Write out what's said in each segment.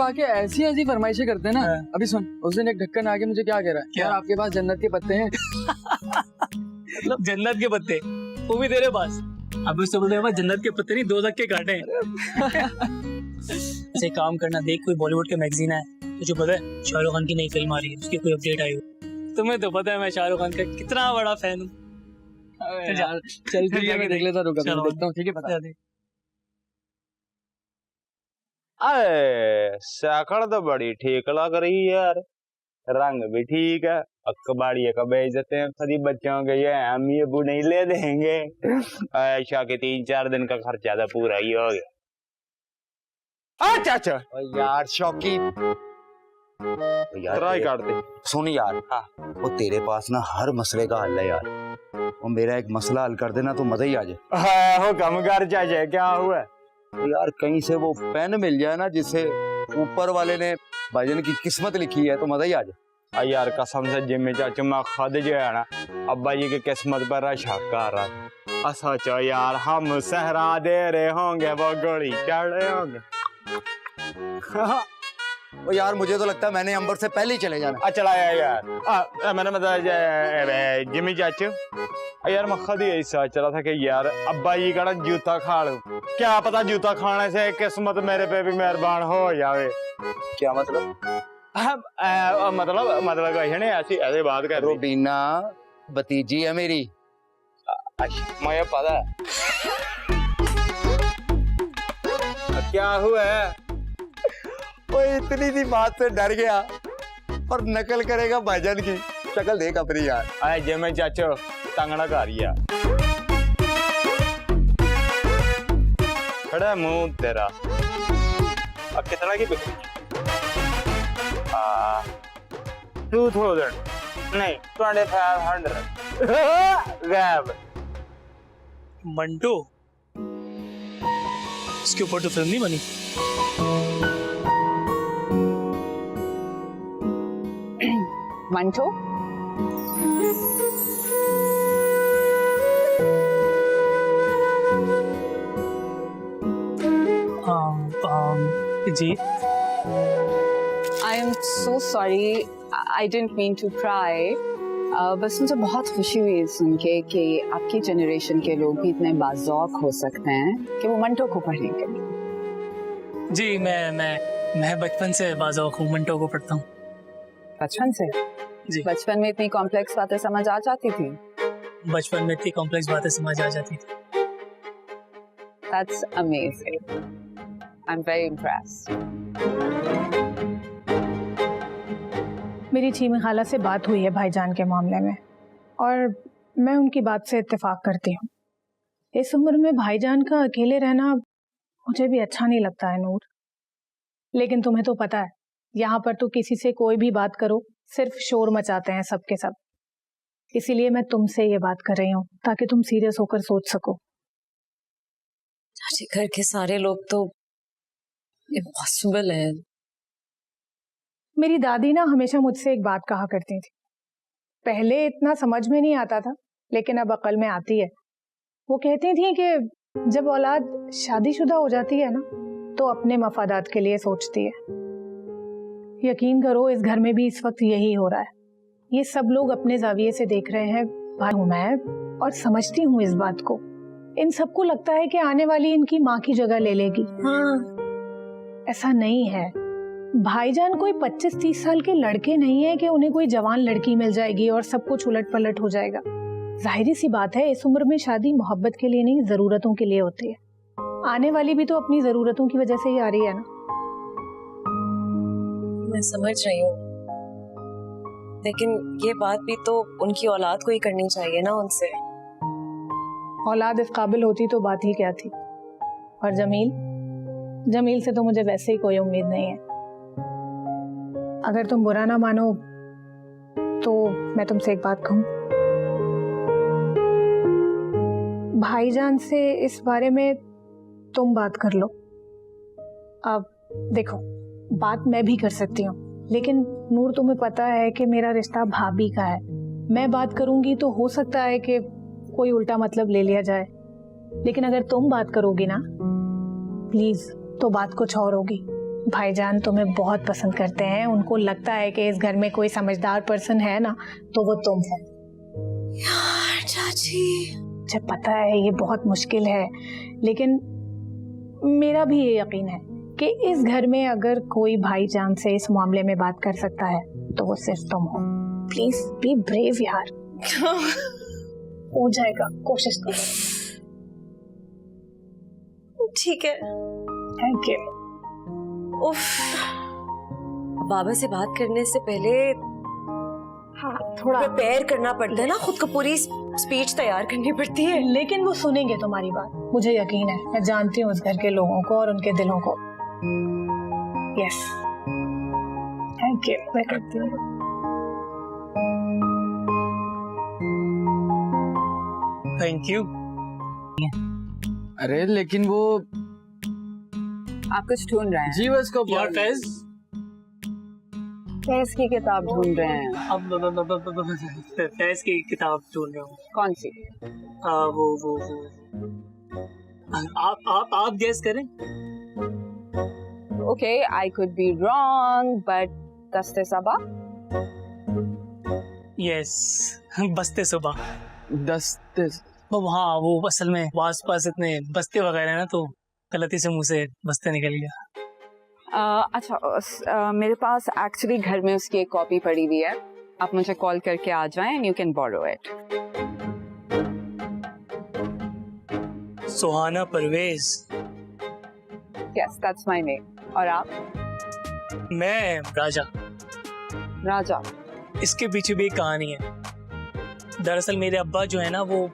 आके ऐसी ऐसी फरमाइशें करते हैं ना। अभी सुन, उस दिन एक ढक्कन आके मुझे क्या कह रहा है, यार आपके पास जन्नत के पत्ते हैं। मतलब जन्नत के पत्ते, वो भी तेरे पास? अब उससे बोलते हैं जन्नत के पत्ते नहीं, 2 के कांटे हैं। ऐसे काम करना, देख कोई बॉलीवुड के मैगजीन है, तुझे पता है शाहरुख खान की नई फिल्म आ रही है, उसकी कोई अपडेट आई हो? तुम्हें तो पता है मैं शाहरुख खान का कितना बड़ा फैन हूँ। चल ठीक है, मैं देख लेता, रुक देखता हूँ। ठीक है, बता दे। अरे शक्ल तो बड़ी ठीक लग रही है यार, रंग भी ठीक है। अखबाड़िया का बेच देते हैं खरी बच्चों के, ये हम ये अबू नहीं ले देंगे। ऐशा के 3-4 दिन का खर्चा तो पूरा ही हो गया। अच्छा अच्छा यार शौकी ट्राई करते। सुन यार, वो तेरे पास ना हर मसले का हल है यार, वो मेरा एक मसला हल कर देना तो मजा ही आ जाए। हो कम कर चाचे, क्या हुआ? यार कहीं से वो पेन मिल जाए ना जिसे ऊपर वाले ने भाईजान की किस्मत लिखी है तो मजा ही आ जाए। यार कसम से जिम्मे चाचा मैं खुद जो है ना अब्बा जी की किस्मत पर शक कर रहा था। सोचो यार, हम सहरा दे रहे होंगे, वो गोली चढ़ रहे होंगे। ओ यार मुझे तो लगता है मैंने अंबर से पहले ही चले जाना। चला यार मैंने मतलब जिम्मी चाचू यार मैं खुद यही सोच रहा था कि यार अब्बा जी का जूता खा लूं, क्या पता जूता खाने से किस्मत मेरे पे भी मेहरबान हो जावे। क्या मतलब? मतलब ऐसी ऐसी बात कर। रूबीना भतीजी है मेरी। मुझे पता है। क्या हुआ है? वो इतनी सी बात से डर गया और नकल करेगा भाईजान की। शक्ल देख अपनी यार। अरे जिम्मे चाचो तंगड़ा कर यार, खड़ा मुंह तेरा। अब कितना की बिक्री? 2000 नहीं 2500। गैब मंटो, इसके ऊपर तो फिल्म नहीं बनी। Manto, ji I am so sorry, I didn't mean to cry. बस मुझे बहुत खुशी हुई सुन के कि आपकी जनरेशन के लोग भी इतने बाज़ौक हो सकते हैं कि वो मंटो को पढ़ेंगे। जी मैं बचपन से बाज़ौक हूँ, मंटो को पढ़ता हूँ। बचपन से? जी। बचपन में इतनी कॉम्प्लेक्स बातें समझ आ जाती थी? बचपन में इतनी कॉम्प्लेक्स बातें समझ आ जाती थी। That's amazing. I'm very impressed. मेरी चीमी खाला से बात हुई है भाईजान के मामले में और मैं उनकी बात से इत्तेफाक करती हूँ। इस उम्र में भाईजान का अकेले रहना मुझे भी अच्छा नहीं लगता है नूर। लेकिन तुम्हें तो पता है यहाँ पर तो किसी से कोई भी बात करो सिर्फ शोर मचाते हैं सबके सब। इसीलिए मैं तुमसे ये बात कर रही हूँ ताकि तुम सीरियस होकर सोच सको। घर के सारे लोग तो इम्पॉसिबल है। मेरी दादी ना हमेशा मुझसे एक बात कहा करती थी, पहले इतना समझ में नहीं आता था लेकिन अब अकल में आती है। वो कहती थी कि जब औलाद शादीशुदा हो जाती है ना तो अपने मफादात के लिए सोचती है। यकीन करो इस घर में भी इस वक्त यही हो रहा है। ये सब लोग अपने जाविये से देख रहे हैं, मैं और समझती हूँ इस बात को। इन सबको लगता है कि आने वाली इनकी माँ की जगह ले लेगी। ऐसा नहीं है। भाईजान कोई 25-30 साल के लड़के नहीं है कि उन्हें कोई जवान लड़की मिल जाएगी और सब कुछ उलट पलट हो जाएगा। जाहिर सी बात है इस उम्र में शादी मोहब्बत के लिए नहीं जरूरतों के लिए होती है। आने वाली भी तो अपनी जरूरतों की वजह से ही आ रही है ना। मैं समझ रही हूँ, लेकिन ये बात भी तो उनकी औलाद को ही करनी चाहिए ना उनसे। औलाद इस काबिल होती तो बात ही क्या थी। और जमील से तो मुझे वैसे ही कोई उम्मीद नहीं है। अगर तुम बुरा ना मानो तो मैं तुमसे एक बात कहूं। भाईजान से इस बारे में तुम बात कर लो। अब देखो बात मैं भी कर सकती हूँ लेकिन नूर तुम्हें पता है कि मेरा रिश्ता भाभी का है। मैं बात करूंगी तो हो सकता है कि कोई उल्टा मतलब ले लिया जाए, लेकिन अगर तुम बात करोगी ना प्लीज तो बात कुछ और होगी। भाईजान तुम्हें बहुत पसंद करते हैं, उनको लगता है कि इस घर में कोई समझदार पर्सन है ना तो वो तुम हो। यार चाची, मुझे पता है ये बहुत मुश्किल है, लेकिन मेरा भी ये यकीन है कि इस घर में अगर कोई भाईजान से इस मामले में बात कर सकता है तो वो सिर्फ तुम हो। प्लीज बी ब्रेव यार। हो जाएगा, कोशिश करो। ठीक है। Thank you. उफ, बाबा से बात करने से पहले हाँ थोड़ा, प्रिपेयर करना पड़ता है ना, खुद को पूरी स्पीच तैयार करनी पड़ती है। लेकिन वो सुनेंगे तुम्हारी बात, मुझे यकीन है। मैं जानती हूँ उस घर के लोगों को और उनके दिलों को। Yes, thank you. मैं करती हूँ। Thank you. अरे लेकिन वो आप कुछ ढूंढ रहे हैं? जी बस को यार फैज, फैज की किताब ढूंढ रहे हैं? अब फैज की किताब ढूंढ रहा हूँ। कौन सी? वो आप गेस करें। Okay, I could be wrong but दस्ते सबा। यस, बस्ते सुबह। दस्ते। हाँ, वो असल में आस पास इतने बस्ते वगैरह ना, तो गलती से मुंह से बस्ते निकल गया। अच्छा, मेरे पास एक्चुअली घर में उसकी एक कॉपी पड़ी हुई है। आप मुझे कॉल करके आ जाएं and you can borrow it. Suhana Parvez. Yes, that's my name. और आप? मैं राजा। राजा? इसके पीछे भी एक कहानी है। दरअसल मेरे अब्बा जो है ना, वो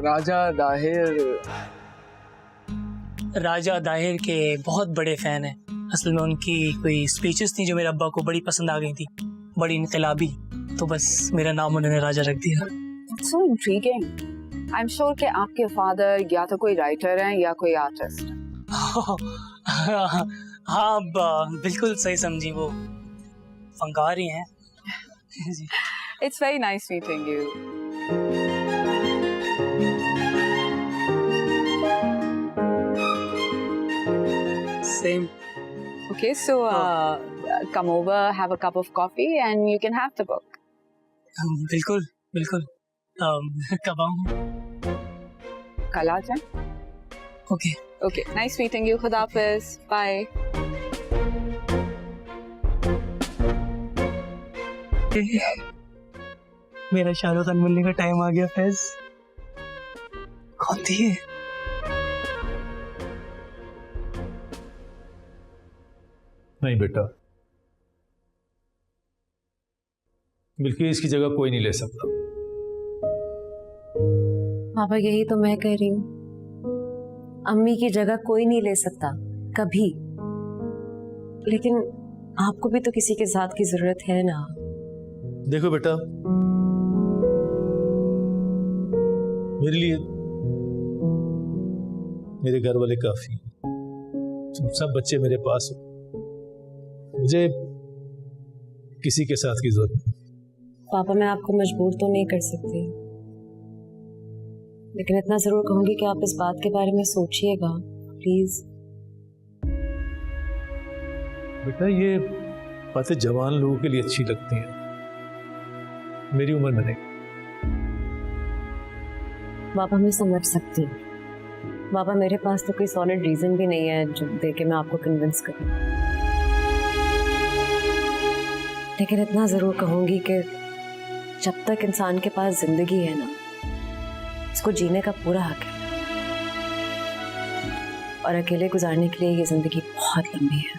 राजा दाहिर के बहुत बड़े फैन हैं। असल में उनकी कोई स्पीचेस थी जो मेरे अब्बा को बड़ी पसंद आ गई थी, बड़ी इनकलाबी, तो बस मेरा नाम उन्होंने राजा रख दिया। सो इंट्रिगिंग। आई एम श्योर कि आपके फादर या तो कोई राइटर हैं या कोई आर्टिस्ट। हाँ, बिल्कुल सही समझी, वो फनकार ही हैं। It's very nice meeting you. Same. Okay, so come over, have a cup of coffee, and you can have the book. बिल्कुल बिल्कुल। कब आऊँ? कल आ जाएं। Okay. Okay, nice meeting you. खुदा हाफिज. Bye. मेरा शाहरुख खान मिलने का टाइम आ गया। फैज कौन थी ये? नहीं बेटा, बिल्किस की जगह कोई नहीं ले सकता। पापा, यही तो मैं कह रही हूँ, अम्मी की जगह कोई नहीं ले सकता कभी। लेकिन आपको भी तो किसी के साथ की जरूरत है ना। देखो बेटा, मेरे लिए मेरे घर वाले काफी हैं। तुम सब बच्चे मेरे पास हो, मुझे किसी के साथ की जरूरत नहीं। पापा, मैं आपको मजबूर तो नहीं कर सकती, लेकिन इतना जरूर कहूंगी कि आप इस बात के बारे में सोचिएगा प्लीज। बेटा, ये बातें जवान लोगों के लिए अच्छी लगती हैं, मेरी उम्र में नहीं। पापा, मैं समझ सकती हूँ। पापा, मेरे पास तो कोई सॉलिड रीजन भी नहीं है जो देके मैं आपको कन्विंस करूं, लेकिन इतना जरूर कहूंगी कि जब तक इंसान के पास जिंदगी है ना, इसको जीने का पूरा हक है। और अकेले गुजारने के लिए ये जिंदगी बहुत लंबी है।